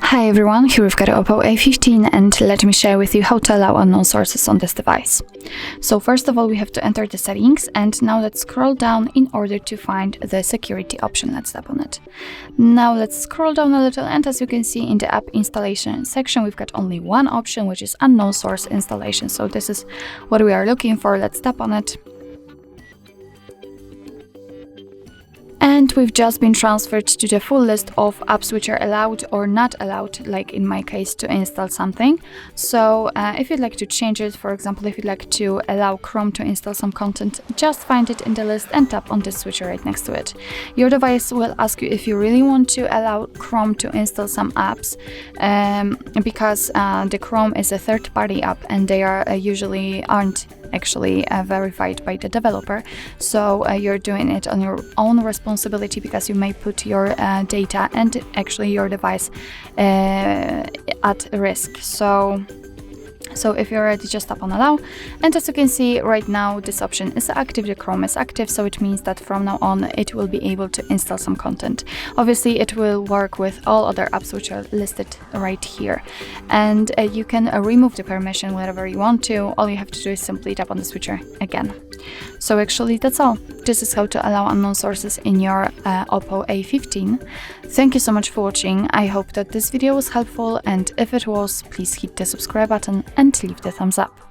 Hi everyone, here we've got OPPO A15 and let me share with you how to allow unknown sources on this device. So first of all, we have to enter the settings, and now let's scroll down in order to find the security option. Let's tap on it. Now let's scroll down a little, and as you can see in the app installation section, we've got only one option, which is unknown source installation. So this is what we are looking for. Let's tap on it. And we've just been transferred to the full list of apps which are allowed or not allowed, like in my case, to install something. So if you'd like to change it, for example, if you'd like to allow Chrome to install some content, just find it in the list and tap on this switcher right next to it. Your device will ask you if you really want to allow Chrome to install some apps, because the Chrome is a third-party app and they are usually aren't actually verified by the developer, so you're doing it on your own responsibility, because you may put your data and actually your device at risk. So if you're ready, just tap on allow, and as you can see right now this option is active, the Chrome is active, so it means that from now on it will be able to install some content. Obviously it will work with all other apps which are listed right here, and you can remove the permission whenever you want to. All you have to do is simply tap on the switcher again. So actually that's all. This is how to allow unknown sources in your OPPO A15. Thank you so much for watching. I hope that this video was helpful, and if it was, please hit the subscribe button and leave the thumbs up.